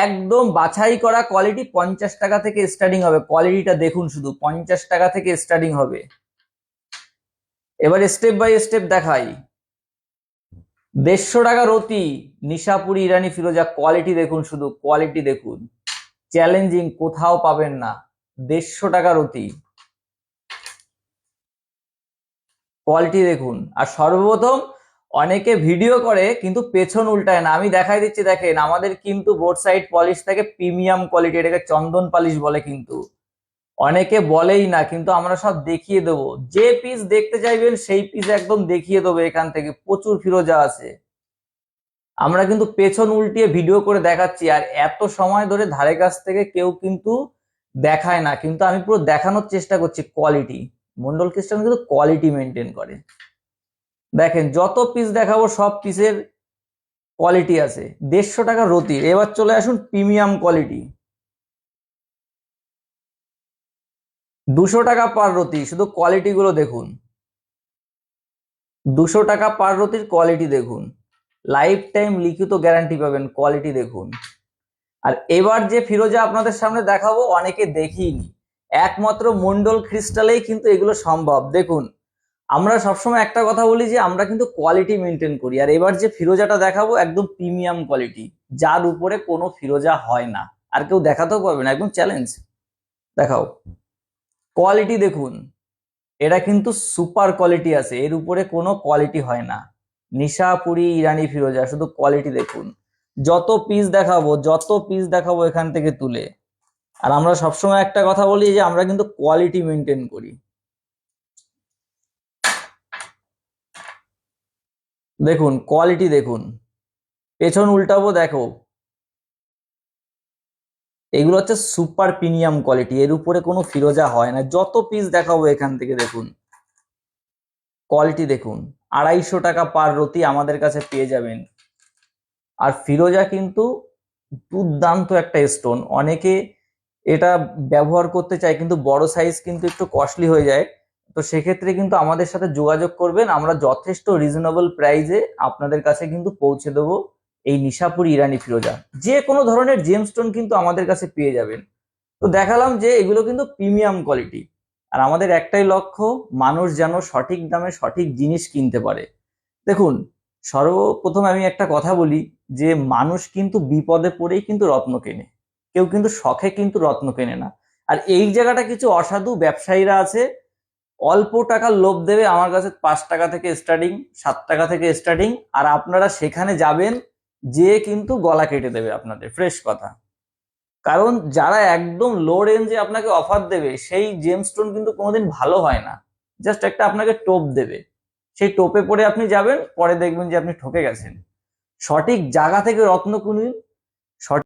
একদম বাছাই করা কোয়ালিটি, 50 টাকা থেকে স্টার্টিং হবে। কোয়ালিটিটা দেখুন, শুধু 50 টাকা থেকে স্টার্টিং হবে। এবার স্টেপ বাই স্টেপ দেখাই। 150 টাকা রতি, নিশাপুরি ইরানি ফিরোজা। কোয়ালিটি দেখুন, শুধু কোয়ালিটি দেখুন, চ্যালেঞ্জিং, কোথাও পাবেন না। 150 টাকা রতি, কোয়ালিটি দেখুন। আর সর্বপ্রথম, অনেকে ভিডিও করে কিন্তু পেছন উল্টায় না, আমি দেখাই দিচ্ছি। দেখেন, আমাদের কিন্তু বোর্ড সাইড পলিশ থাকে প্রিমিয়াম কোয়ালিটি, এটাকে চন্দন পালিশ বলে। কিন্তু অনেকে বলেই না, কিন্তু আমরা সব দেখিয়ে দেবো। যে পিস দেখতে চাইবেন সেই পিস একদম দেখিয়ে দেবো। এখান থেকে প্রচুর ফিরোজা আছে, আমরা কিন্তু পেছন উল্টিয়ে ভিডিও করে দেখাচ্ছি। আর এত সময় ধরে ধারে কাছ থেকে কেউ কিন্তু দেখায় না, কিন্তু আমি পুরো দেখানোর চেষ্টা করছি কোয়ালিটি। মন্ডল খ্রিস্টান কিন্তু কোয়ালিটি মেনটেন করে। দেখেন, যত পিস দেখাবো সব পিসের কোয়ালিটি আছে। 150 টাকা রতির। এবার চলে আসুন প্রিমিয়াম কোয়ালিটি, 200 টাকা পার রতি। শুধু কোয়ালিটি গুলো দেখুন, 200 টাকা পার রতির কোয়ালিটি দেখুন, লাইফ টাইম লিখিত গ্যারান্টি পাবেন। কোয়ালিটি দেখুন। আর এবার যে ফিরোজা আপনাদের সামনে দেখাবো, অনেকে দেখিনি, একমাত্র মন্ডল ক্রিস্টালেই কিন্তু এগুলো সম্ভব। দেখুন, আমরা সবসময় একটা কথা বলি যে আমরা কিন্তু কোয়ালিটি মেনটেন করি। আর এবার যে ফিরোজাটা দেখাবো একদম প্রিমিয়াম কোয়ালিটি, যার উপরে কোনো ফিরোজা হয় না, আর কেউ দেখাতেও পারবে না। একদম চ্যালেঞ্জ। দেখাও, কোয়ালিটি দেখুন, এটা কিন্তু সুপার কোয়ালিটি আছে, এর উপরে কোনো কোয়ালিটি হয় না। নিশাপুরি ইরানি ফিরোজা, শুধু কোয়ালিটি দেখুন। যত পিস দেখাবো, যত পিস দেখাবো এখান থেকে তুলে। আর আমরা সবসময় একটা কথা বলি যে আমরা কিন্তু কোয়ালিটি মেনটেন করি। দেখুন, কোয়ালিটি দেখুন, পেছন উল্টাবো, দেখো, এগুলো হচ্ছে সুপার প্রিমিয়াম কোয়ালিটি, এর উপরে কোনো ফিরোজা হয় না। যত পিস দেখাবো এখান থেকে দেখুন, কোয়ালিটি দেখুন। 250 টাকা পার রতি আমাদের কাছে পেয়ে যাবেন। আর ফিরোজা কিন্তু দুর্দান্ত একটা স্টোন। অনেকে এটা ব্যবহার করতে চায়, কিন্তু বড় সাইজ কিন্তু একটু কস্টলি হয়ে যায়। তো সেক্ষেত্রে কিন্তু আমাদের সাথে যোগাযোগ করবেন, আমরা যথেষ্ট রিজনেবল প্রাইসে আপনাদের কাছে কিন্তু পৌঁছে দেবো এই নিশাপুরি ইরানি ফিরোজা। যে কোনো ধরনের জেমস্টোন কিন্তু আমাদের কাছে পেয়ে যাবেন। তো দেখালাম যে এগুলো কিন্তু প্রিমিয়াম কোয়ালিটি। আর আমাদের একটাই লক্ষ্য, মানুষ যেন সঠিক দামে সঠিক জিনিস কিনতে পারে। দেখুন, সর্বপ্রথম আমি একটা কথা বলি যে মানুষ কিন্তু বিপদে পড়েই কিন্তু রত্ন কেনে, কেউ কিন্তু শখে কিন্তু রত্ন কেনে না। আর এই জায়গাটা কিছু অসাধু ব্যবসায়ীরা আছে, অল্প টাকার লোভ দেবে, আমার কাছে 5 টাকা থেকে স্টার্টিং, 7 টাকা থেকে স্টার্টিং। আর আপনারা সেখানে যাবেন, যে কিন্তু গলা কেটে দেবে আপনাদের। ফ্রেশ কথা। কারণ যারা একদম লো রেঞ্জে আপনাকে অফার দেবে, সেই জেমস্টোন কিন্তু কোনোদিন ভালো হয় না। জাস্ট একটা আপনাকে টোপ দেবে, সেই টোপে পড়ে আপনি যাবেন, পরে দেখবেন যে আপনি ঠকে গেছেন। সঠিক জায়গা থেকে রত্ন কিনুন,